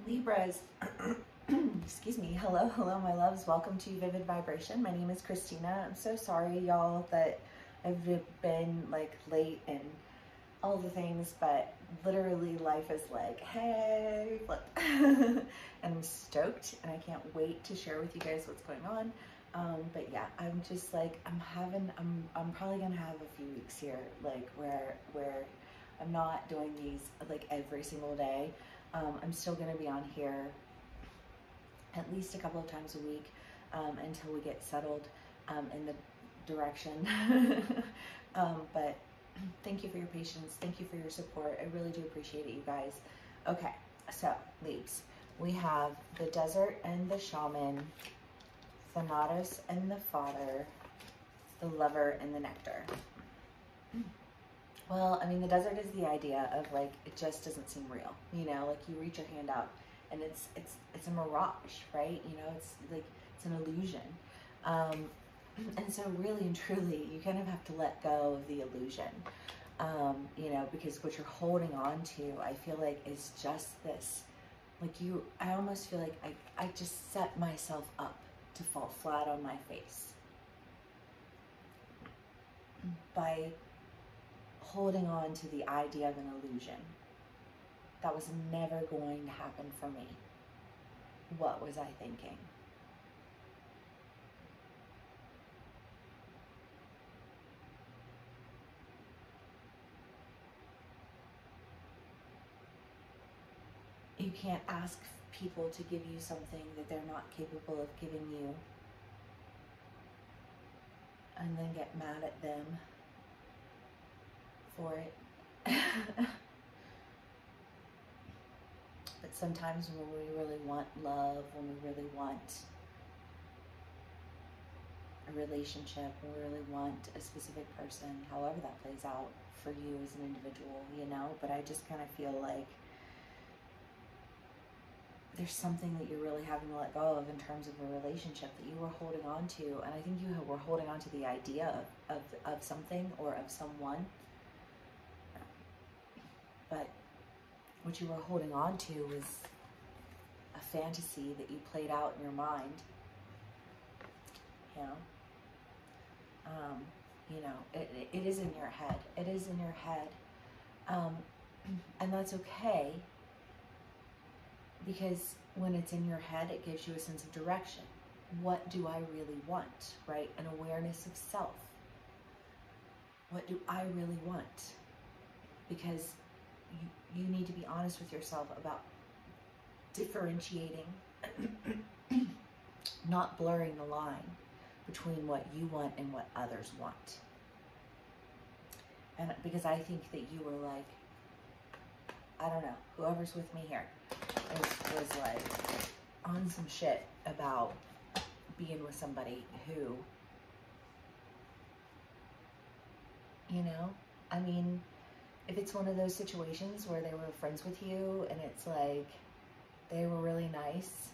Libras, excuse me, hello, my loves. Welcome to Vivid Vibration. My name is Christina. I'm so sorry, y'all, that I've been like late and all the things, but literally life is like, hey, flip. And I'm stoked and I can't wait to share with you guys what's going on. But yeah, I'm just like, I'm probably gonna have a few weeks here, like where I'm not doing these like every single day. I'm still going to be on here at least a couple of times a week until we get settled in the direction. But thank you for your patience. Thank you for your support. I really do appreciate it, you guys. Okay, so leaves. We have the Desert and the Shaman, Thanatos and the Father, the Lover and the Nectar. Well, I mean, the Desert is the idea of like, it just doesn't seem real, you know, like you reach your hand out and it's a mirage, right? You know, it's like, it's an illusion. And so really and truly, you kind of have to let go of the illusion, you know, because what you're holding on to, I feel like is just this, like I almost feel like I just set myself up to fall flat on my face by holding on to the idea of an illusion. That was never going to happen for me. What was I thinking? You can't ask people to give you something that they're not capable of giving you and then get mad at them for it. But sometimes when we really want love, when we really want a relationship, when we really want a specific person, however that plays out for you as an individual, you know, but I just kind of feel like there's something that you're really having to let go of in terms of a relationship that you were holding on to. And I think you were holding on to the idea of something or of someone. But what you were holding on to was a fantasy that you played out in your mind, you know, it is in your head. It is in your head. And that's okay, because when it's in your head, it gives you a sense of direction. What do I really want, right? An awareness of self. What do I really want? Because you need to be honest with yourself about differentiating, not blurring the line between what you want and what others want. And because I think that you were like, I don't know, whoever's with me here was like on some shit about being with somebody who, you know, I mean, if it's one of those situations where they were friends with you and it's like they were really nice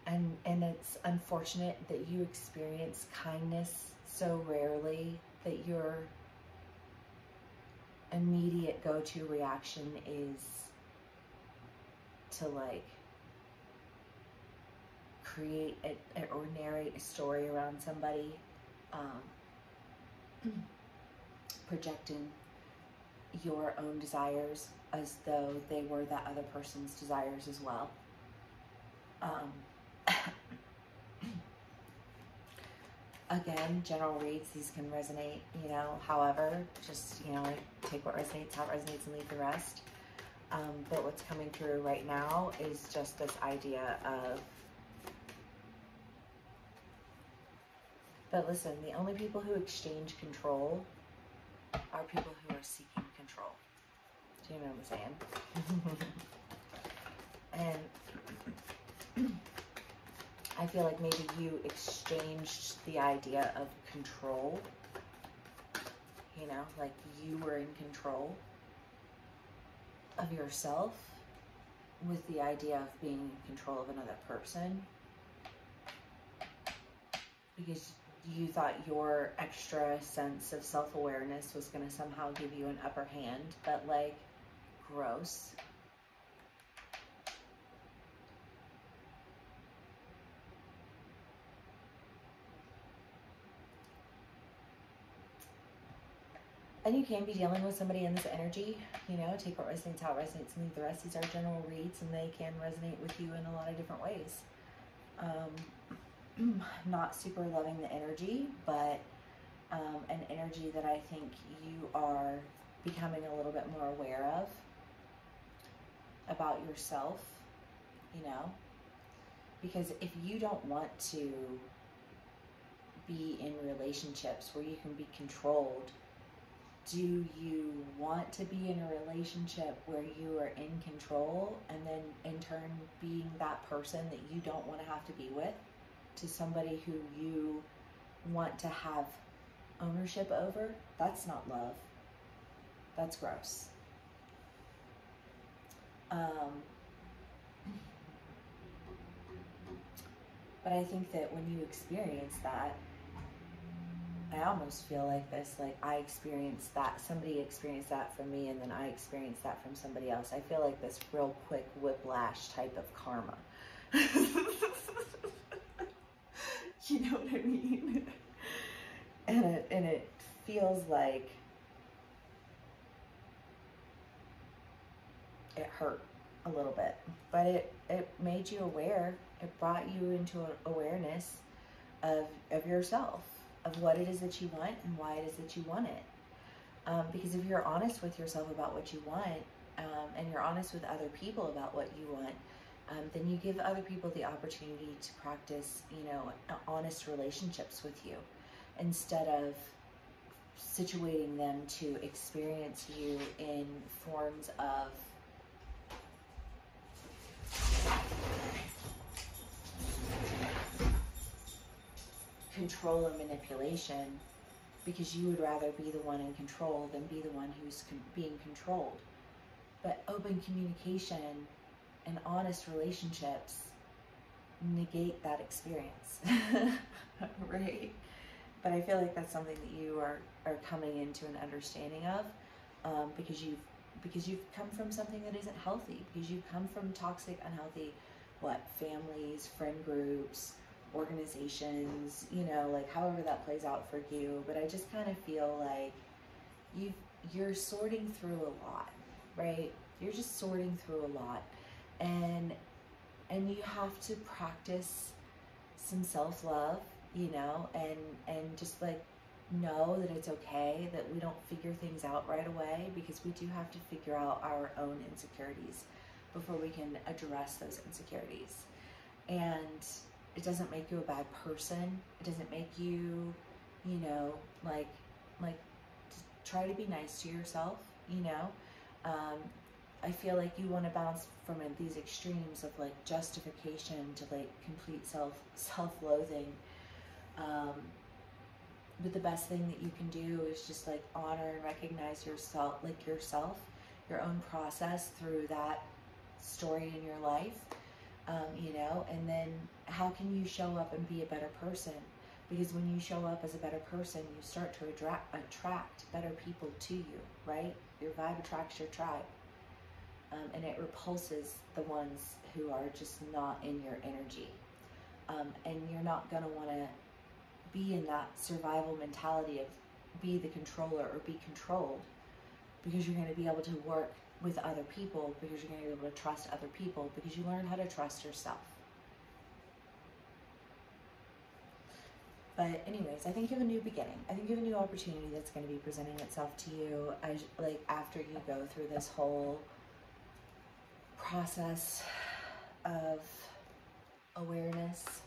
and it's unfortunate that you experience kindness so rarely that your immediate go-to reaction is to like create or narrate a story around somebody, projecting your own desires as though they were that other person's desires as well. Again, general reads, these can resonate, you know, however, just, you know, take what resonates, how it resonates, and leave the rest. But what's coming through right now is just this idea of, but listen, the only people who exchange control are people who are seeking control. Do you know what I'm saying? And I feel like maybe you exchanged the idea of control, you know, like you were in control of yourself with the idea of being in control of another person, because you thought your extra sense of self-awareness was going to somehow give you an upper hand, but like, gross. And you can be dealing with somebody in this energy, you know, take what resonates, how it resonates, and leave the rest. These are general reads, and they can resonate with you in a lot of different ways. Not super loving the energy, but an energy that I think you are becoming a little bit more aware of about yourself, you know, because if you don't want to be in relationships where you can be controlled, do you want to be in a relationship where you are in control and then in turn being that person that you don't want to have to be with to somebody who you want to have ownership over? That's not love. That's gross. But I think that when you experience that, I almost feel like this, like I experienced that, somebody experienced that from me, and then I experienced that from somebody else. I feel like this real quick whiplash type of karma. You know what I mean? And it feels like it hurt a little bit, but it made you aware. It brought you into an awareness of yourself, of what it is that you want and why it is that you want it. Because if you're honest with yourself about what you want, and you're honest with other people about what you want, then you give other people the opportunity to practice, you know, honest relationships with you, instead of situating them to experience you in forms of control or manipulation, because you would rather be the one in control than be the one who's being controlled. But open communication and honest relationships negate that experience, right? But I feel like that's something that you are coming into an understanding of, because you've come from something that isn't healthy, because you've come from toxic, unhealthy, families, friend groups, organizations, you know, like however that plays out for you. But I just kind of feel like you're sorting through a lot, right? You're just sorting through a lot, and you have to practice some self-love, you know, and just like know that it's okay that we don't figure things out right away, because we do have to figure out our own insecurities before we can address those insecurities. And it doesn't make you a bad person. It doesn't make you, you know, like try to be nice to yourself, you know. I feel like you want to bounce from these extremes of like justification to like complete self-loathing. But the best thing that you can do is just like honor and recognize yourself, your own process through that story in your life, you know, and then how can you show up and be a better person? Because when you show up as a better person, you start to attract better people to you, right? Your vibe attracts your tribe. And it repulses the ones who are just not in your energy. And you're not going to want to be in that survival mentality of be the controller or be controlled, because you're going to be able to work with other people, because you're going to be able to trust other people, because you learn how to trust yourself. But anyways, I think you have a new beginning. I think you have a new opportunity that's going to be presenting itself to you after you go through this whole process of awareness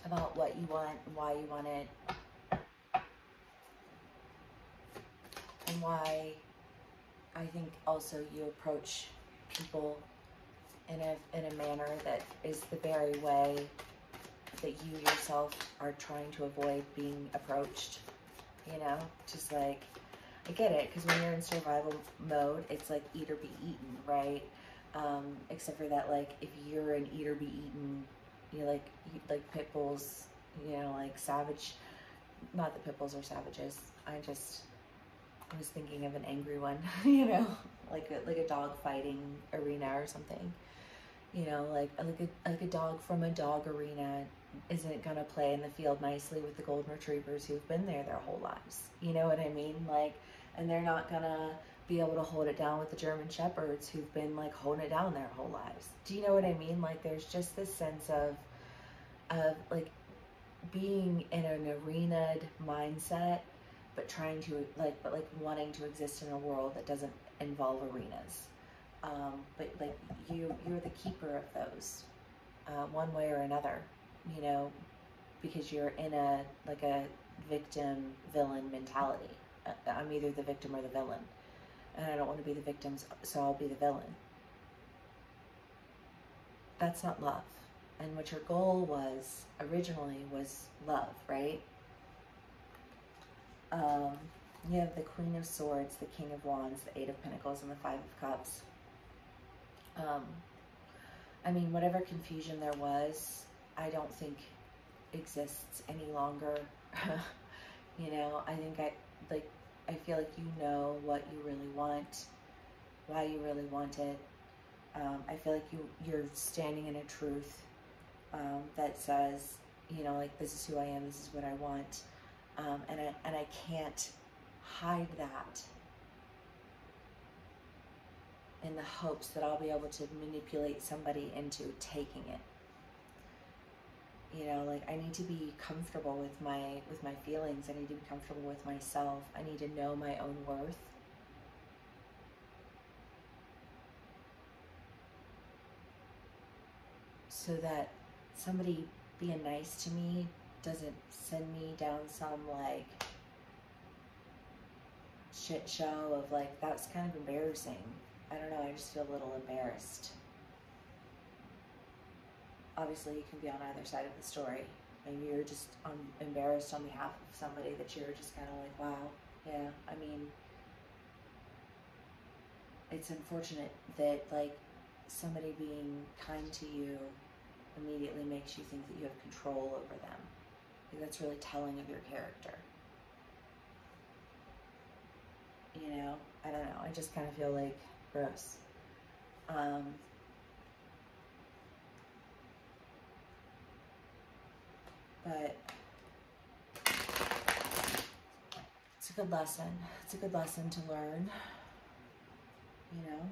about what you want and why you want it, and why I think also you approach people in a manner that is the very way that you yourself are trying to avoid being approached, you know, just like, I get it, because when you're in survival mode, it's like eat or be eaten, right? Except for that, like, if you're an eat or be eaten, you're like pit bulls, you know, like savage, not that pit bulls are savages, I was thinking of an angry one, you know, like a dog fighting arena or something. You know, like a dog from a dog arena isn't gonna play in the field nicely with the golden retrievers who've been there their whole lives. You know what I mean? Like, and they're not gonna be able to hold it down with the German shepherds who've been like holding it down their whole lives. Do you know what I mean? Like, there's just this sense of like being in an arenaed mindset, but trying to but wanting to exist in a world that doesn't involve arenas. But like you're the keeper of those, one way or another, you know, because you're in a victim villain mentality. I'm either the victim or the villain, and I don't want to be the victim, so I'll be the villain. That's not love. And what your goal was originally was love, right? You have the Queen of Swords, the King of Wands, the Eight of Pentacles, and the Five of Cups. I mean, whatever confusion there was, I don't think exists any longer. You know, I think I feel like you know what you really want, why you really want it. I feel like you're standing in a truth that says, you know, like, this is who I am, this is what I want, and I can't hide that in the hopes that I'll be able to manipulate somebody into taking it. You know, like, I need to be comfortable with my feelings. I need to be comfortable with myself. I need to know my own worth. So that somebody being nice to me doesn't send me down some like shit show of like, that's kind of embarrassing. I don't know, I just feel a little embarrassed. Obviously, you can be on either side of the story. Maybe you're just embarrassed on behalf of somebody that you're just kind of like, wow, yeah, I mean, it's unfortunate that like somebody being kind to you immediately makes you think that you have control over them. Like, that's really telling of your character. You know, I don't know, I just kind of feel like gross. But it's a good lesson. It's a good lesson to learn, you know,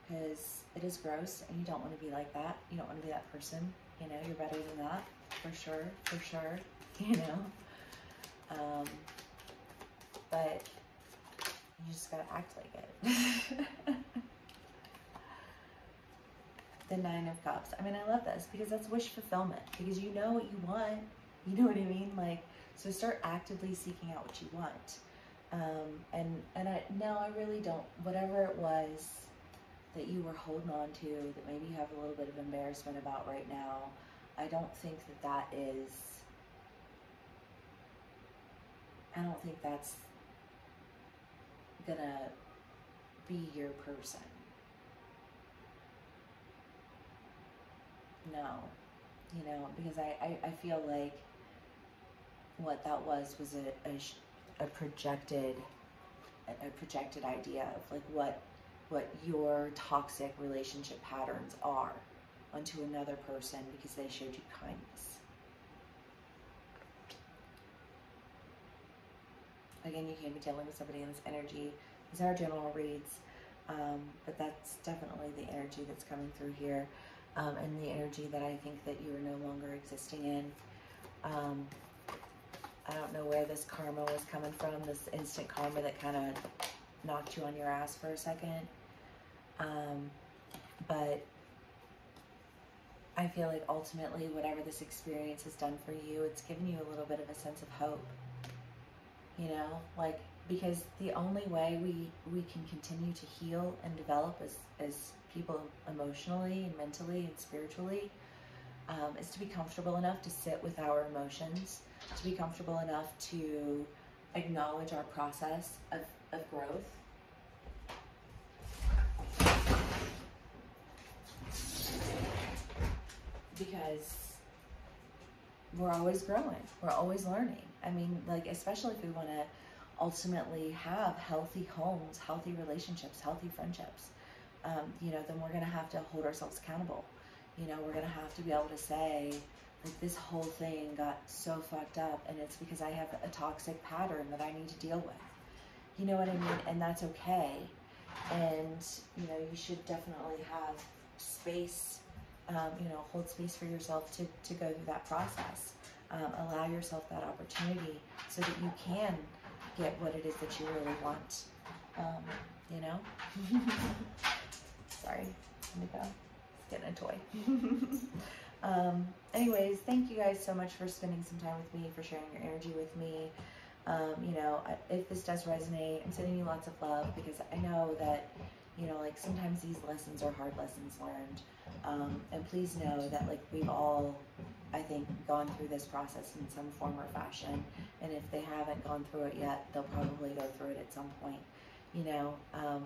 because it is gross and you don't want to be like that. You don't want to be that person. You know, you're better than that, for sure, you know. But you just gotta act like it. The Nine of Cups. I mean, I love this because that's wish fulfillment, because you know what you want. You know what I mean? Like, so start actively seeking out what you want. And I really don't, whatever it was that you were holding on to that maybe you have a little bit of embarrassment about right now, I don't think that is, I don't think that's gonna be your person. No, you know, because I feel like what that was a projected idea of like what your toxic relationship patterns are onto another person because they showed you kindness. Again, you can be dealing with somebody in this energy. These are general reads, but that's definitely the energy that's coming through here. And the energy that I think that you are no longer existing in. I don't know where this karma was coming from, this instant karma that kind of knocked you on your ass for a second. But I feel like ultimately whatever this experience has done for you, it's given you a little bit of a sense of hope. You know, like, because the only way we can continue to heal and develop as people emotionally and mentally and spiritually is to be comfortable enough to sit with our emotions, to be comfortable enough to acknowledge our process of growth. Because we're always growing, we're always learning. I mean, like, especially if we want to ultimately have healthy homes, healthy relationships, healthy friendships. you know, then we're going to have to hold ourselves accountable. You know, we're going to have to be able to say, like, this whole thing got so fucked up, and it's because I have a toxic pattern that I need to deal with. You know what I mean? And that's okay. And, you know, you should definitely have space, you know, hold space for yourself to go through that process. Allow yourself that opportunity so that you can get what it is that you really want. You know? Sorry, let me go. It's getting a toy. Anyways, thank you guys so much for spending some time with me, for sharing your energy with me. You know, if this does resonate, I'm sending you lots of love, because I know that, you know, like, sometimes these lessons are hard lessons learned. And please know that, like, we've all, I think, gone through this process in some form or fashion. And if they haven't gone through it yet, they'll probably go through it at some point. You know,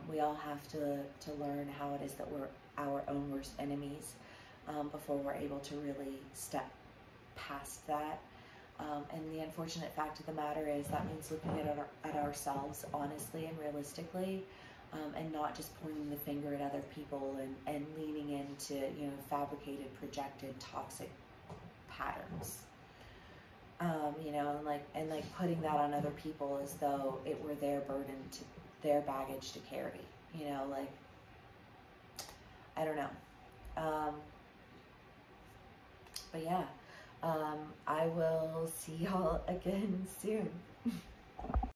we all have to learn how it is that we're our own worst enemies, before we're able to really step past that. And the unfortunate fact of the matter is that means looking at ourselves honestly and realistically, and not just pointing the finger at other people and leaning into, you know, fabricated, projected, toxic patterns. You know, and like putting that on other people as though it were their burden, to their baggage to carry. You know, like, I don't know. But yeah, I will see y'all again soon.